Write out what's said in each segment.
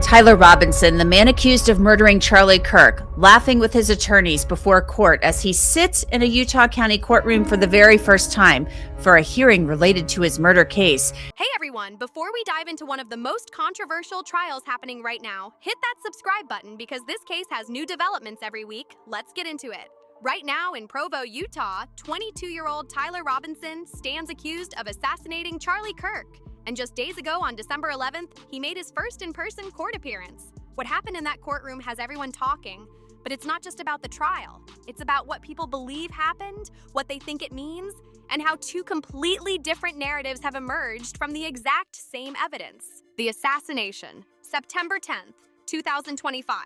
Tyler Robinson, the man accused of murdering Charlie Kirk, laughing with his attorneys before court as he sits in a Utah County courtroom for the very first time for a hearing related to his murder case. Hey everyone, before we dive into one of the most controversial trials happening right now, hit that subscribe button because this case has new developments every week. Let's get into it. Right now in Provo, Utah, 22-year-old Tyler Robinson stands accused of assassinating Charlie Kirk. And just days ago, on December 11th, he made his first in-person court appearance. What happened in that courtroom has everyone talking, but it's not just about the trial. It's about what people believe happened, what they think it means, and how two completely different narratives have emerged from the exact same evidence. The assassination, September 10th, 2025.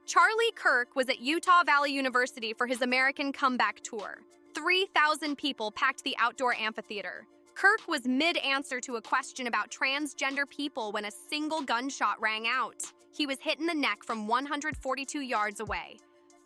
Charlie Kirk was at Utah Valley University for his American Comeback Tour. 3,000 people packed the outdoor amphitheater. Kirk was mid-answer to a question about transgender people when a single gunshot rang out. He was hit in the neck from 142 yards away,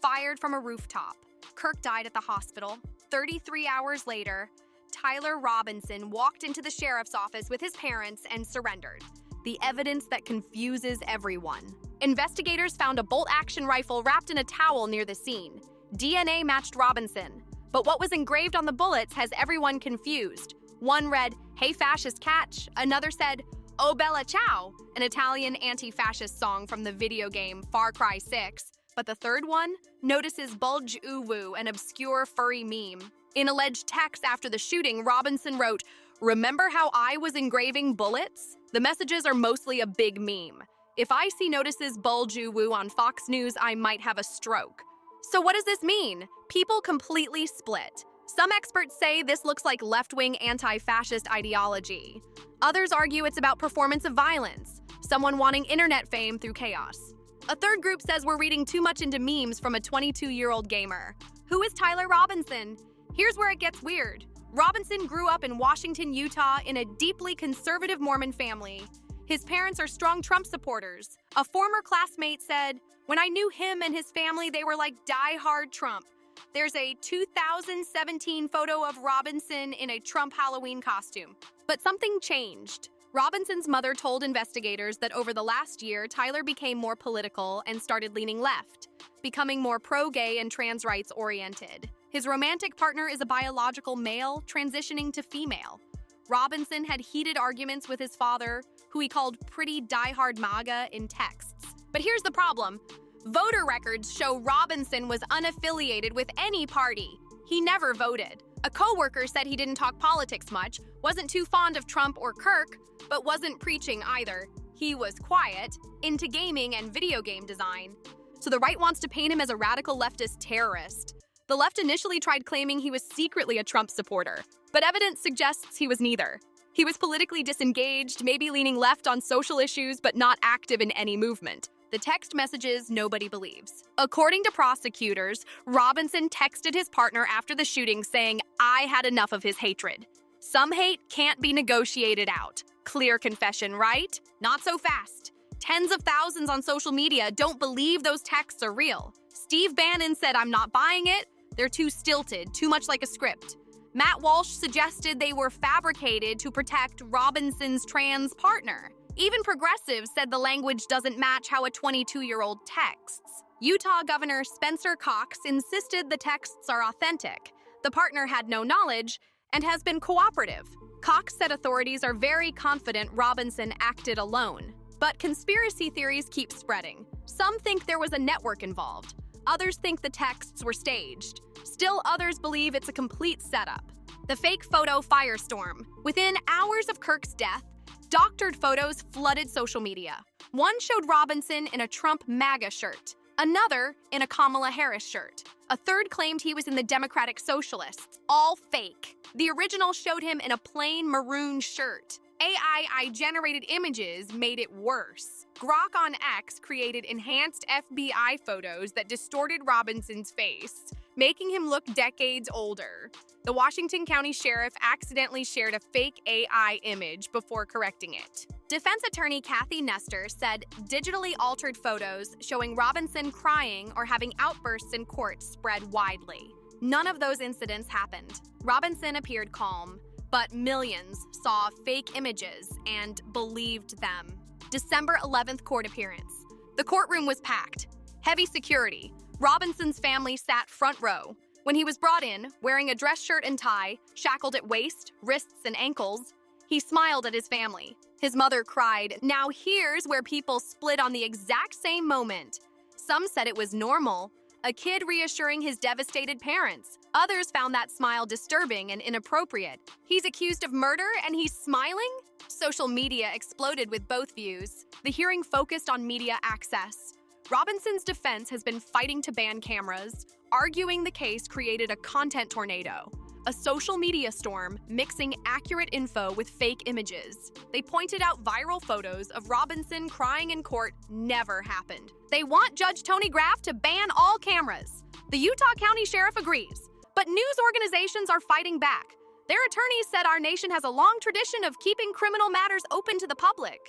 fired from a rooftop. Kirk died at the hospital. 33 hours later, Tyler Robinson walked into the sheriff's office with his parents and surrendered. The evidence that confuses everyone. Investigators found a bolt-action rifle wrapped in a towel near the scene. DNA matched Robinson, but what was engraved on the bullets has everyone confused. One read, "Hey fascist catch," another said, "Oh bella ciao," an Italian anti-fascist song from the video game Far Cry 6, but the third one notices bulge uwu, an obscure furry meme. In alleged text after the shooting, Robinson wrote, "Remember how I was engraving bullets?" The messages are mostly a big meme. If I see notices bulge uwu on Fox News, I might have a stroke. So what does this mean? People completely split. Some experts say this looks like left-wing anti-fascist ideology. Others argue it's about performance of violence, someone wanting internet fame through chaos. A third group says we're reading too much into memes from a 22-year-old gamer. Who is Tyler Robinson? Here's where it gets weird. Robinson grew up in Washington, Utah, in a deeply conservative Mormon family. His parents are strong Trump supporters. A former classmate said, "When I knew him and his family, they were like die-hard Trump." There's a 2017 photo of Robinson in a Trump Halloween costume. But something changed. Robinson's mother told investigators that over the last year, Tyler became more political and started leaning left, becoming more pro-gay and trans rights oriented. His romantic partner is a biological male transitioning to female. Robinson had heated arguments with his father, who he called pretty diehard MAGA in texts. But here's the problem. Voter records show Robinson was unaffiliated with any party. He never voted. A coworker said he didn't talk politics much, wasn't too fond of Trump or Kirk, but wasn't preaching either. He was quiet, into gaming and video game design. So the right wants to paint him as a radical leftist terrorist. The left initially tried claiming he was secretly a Trump supporter, but evidence suggests he was neither. He was politically disengaged, maybe leaning left on social issues, but not active in any movement. The text messages nobody believes. According to prosecutors, Robinson texted his partner after the shooting saying, "I had enough of his hatred." Some hate can't be negotiated out. Clear confession, right? Not so fast. Tens of thousands on social media don't believe those texts are real. Steve Bannon said, "I'm not buying it. They're too stilted, too much like a script." Matt Walsh suggested they were fabricated to protect Robinson's trans partner. Even progressives said the language doesn't match how a 22-year-old texts. Utah Governor Spencer Cox insisted the texts are authentic. The partner had no knowledge and has been cooperative. Cox said authorities are very confident Robinson acted alone. But conspiracy theories keep spreading. Some think there was a network involved. Others think the texts were staged. Still others believe it's a complete setup. The fake photo firestorm. Within hours of Kirk's death, doctored photos flooded social media. One showed Robinson in a Trump MAGA shirt, another in a Kamala Harris shirt. A third claimed he was in the Democratic Socialists, all fake. The original showed him in a plain maroon shirt. AI-generated images made it worse. Grok on X created enhanced FBI photos that distorted Robinson's face, making him look decades older. The Washington County Sheriff accidentally shared a fake AI image before correcting it. Defense attorney Kathy Nestor said digitally altered photos showing Robinson crying or having outbursts in court spread widely. None of those incidents happened. Robinson appeared calm, but millions saw fake images and believed them. December 11th court appearance. The courtroom was packed. Heavy security. Robinson's family sat front row. When he was brought in, wearing a dress shirt and tie, shackled at waist, wrists, and ankles, he smiled at his family. His mother cried. Now here's where people split on the exact same moment. Some said it was normal, a kid reassuring his devastated parents. Others found that smile disturbing and inappropriate. He's accused of murder and he's smiling? Social media exploded with both views. The hearing focused on media access. Robinson's defense has been fighting to ban cameras, arguing the case created a content tornado. A social media storm mixing accurate info with fake images. They pointed out viral photos of Robinson crying in court never happened. They want Judge Tony Graff to ban all cameras. The Utah County Sheriff agrees, but news organizations are fighting back. Their attorneys said our nation has a long tradition of keeping criminal matters open to the public.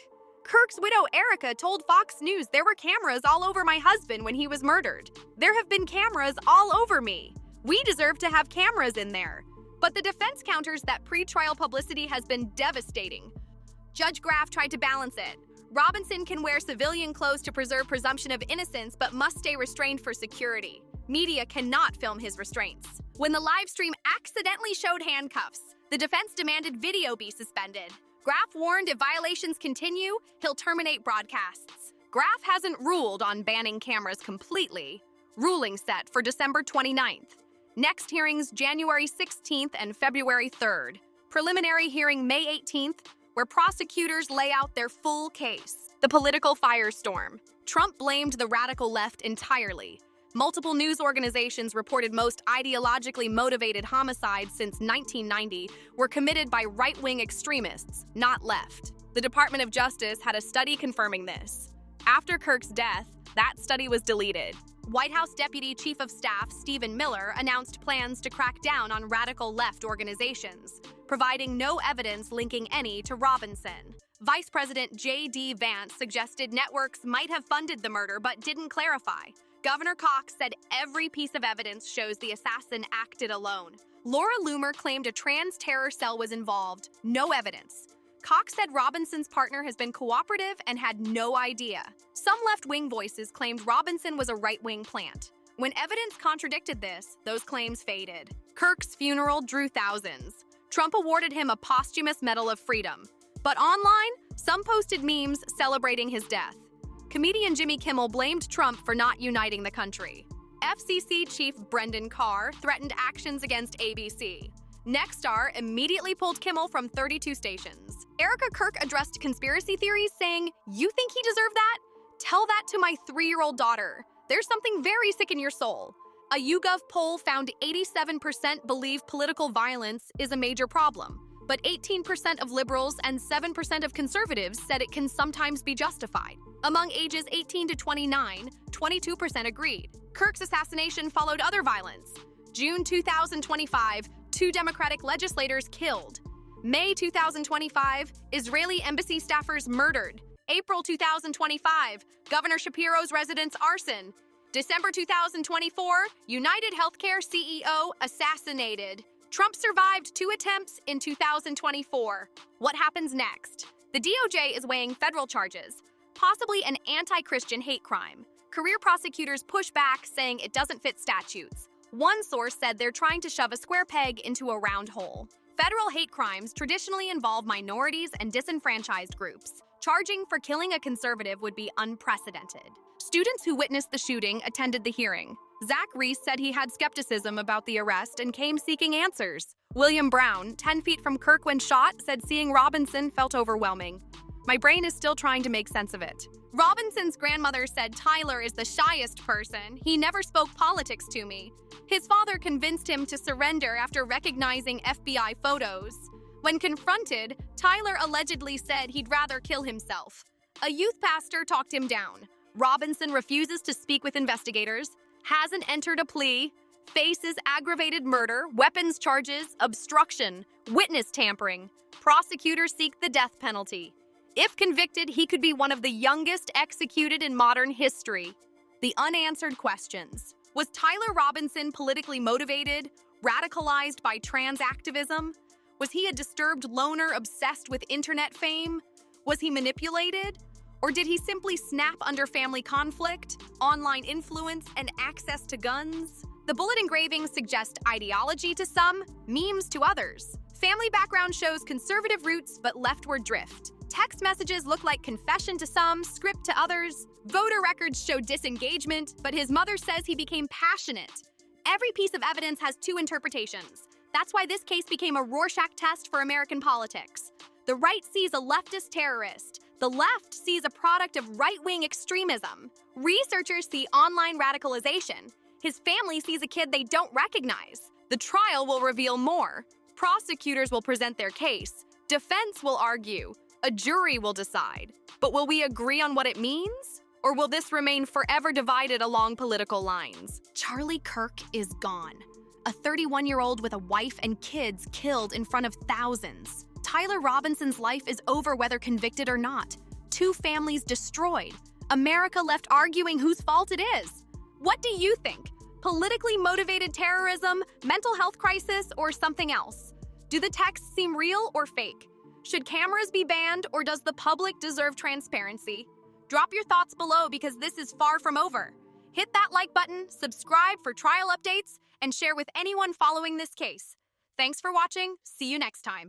Kirk's widow, Erika, told Fox News there were cameras all over my husband when he was murdered. There have been cameras all over me. We deserve to have cameras in there. But the defense counters that pretrial publicity has been devastating. Judge Graff tried to balance it. Robinson can wear civilian clothes to preserve presumption of innocence but must stay restrained for security. Media cannot film his restraints. When the live stream accidentally showed handcuffs, the defense demanded video be suspended. Graff warned if violations continue, he'll terminate broadcasts. Graff hasn't ruled on banning cameras completely. Ruling set for December 29th. Next hearings January 16th and February 3rd. Preliminary hearing May 18th, where prosecutors lay out their full case. The political firestorm. Trump blamed the radical left entirely. Multiple news organizations reported most ideologically motivated homicides since 1990 were committed by right-wing extremists, not left. The Department of Justice had a study confirming this. After Kirk's death, that study was deleted. White House Deputy Chief of Staff Stephen Miller announced plans to crack down on radical left organizations, providing no evidence linking any to Robinson. Vice President J.D. Vance suggested networks might have funded the murder but didn't clarify. Governor Cox said every piece of evidence shows the assassin acted alone. Laura Loomer claimed a trans terror cell was involved. No evidence. Cox said Robinson's partner has been cooperative and had no idea. Some left-wing voices claimed Robinson was a right-wing plant. When evidence contradicted this, those claims faded. Kirk's funeral drew thousands. Trump awarded him a posthumous Medal of Freedom. But online, some posted memes celebrating his death. Comedian Jimmy Kimmel blamed Trump for not uniting the country. FCC Chief Brendan Carr threatened actions against ABC. Nexstar immediately pulled Kimmel from 32 stations. Erika Kirk addressed conspiracy theories, saying, "You think he deserved that? Tell that to my 3-year-old daughter. There's something very sick in your soul." A YouGov poll found 87% believe political violence is a major problem, but 18% of liberals and 7% of conservatives said it can sometimes be justified. Among ages 18 to 29, 22% agreed. Kirk's assassination followed other violence. June 2025, 2 Democratic legislators killed. May 2025, Israeli embassy staffers murdered. April 2025, Governor Shapiro's residence arson. December 2024, United Healthcare CEO assassinated. Trump survived 2 attempts in 2024. What happens next? The DOJ is weighing federal charges, possibly an anti-Christian hate crime. Career prosecutors push back, saying it doesn't fit statutes. One source said they're trying to shove a square peg into a round hole. Federal hate crimes traditionally involve minorities and disenfranchised groups. Charging for killing a conservative would be unprecedented. Students who witnessed the shooting attended the hearing. Zach Reese said he had skepticism about the arrest and came seeking answers. William Brown, 10 feet from Kirk when shot, said seeing Robinson felt overwhelming. "My brain is still trying to make sense of it." Robinson's grandmother said Tyler is the shyest person. "He never spoke politics to me." His father convinced him to surrender after recognizing FBI photos. When confronted, Tyler allegedly said he'd rather kill himself. A youth pastor talked him down. Robinson refuses to speak with investigators, hasn't entered a plea, faces aggravated murder, weapons charges, obstruction, witness tampering. Prosecutors seek the death penalty. If convicted, he could be one of the youngest executed in modern history. The unanswered questions. Was Tyler Robinson politically motivated, radicalized by trans activism? Was he a disturbed loner obsessed with internet fame? Was he manipulated? Or did he simply snap under family conflict, online influence, and access to guns? The bullet engravings suggest ideology to some, memes to others. Family background shows conservative roots but leftward drift. Text messages look like confession to some, script to others. Voter records show disengagement, but his mother says he became passionate. Every piece of evidence has two interpretations. That's why this case became a Rorschach test for American politics. The right sees a leftist terrorist. The left sees a product of right-wing extremism. Researchers see online radicalization. His family sees a kid they don't recognize. The trial will reveal more. Prosecutors will present their case. Defense will argue. A jury will decide. But will we agree on what it means? Or will this remain forever divided along political lines? Charlie Kirk is gone. A 31-year-old with a wife and kids killed in front of thousands. Tyler Robinson's life is over whether convicted or not. Two families destroyed. America left arguing whose fault it is. What do you think? Politically motivated terrorism, mental health crisis, or something else? Do the texts seem real or fake? Should cameras be banned, or does the public deserve transparency? Drop your thoughts below because this is far from over. Hit that like button, subscribe for trial updates, and share with anyone following this case. Thanks for watching. See you next time.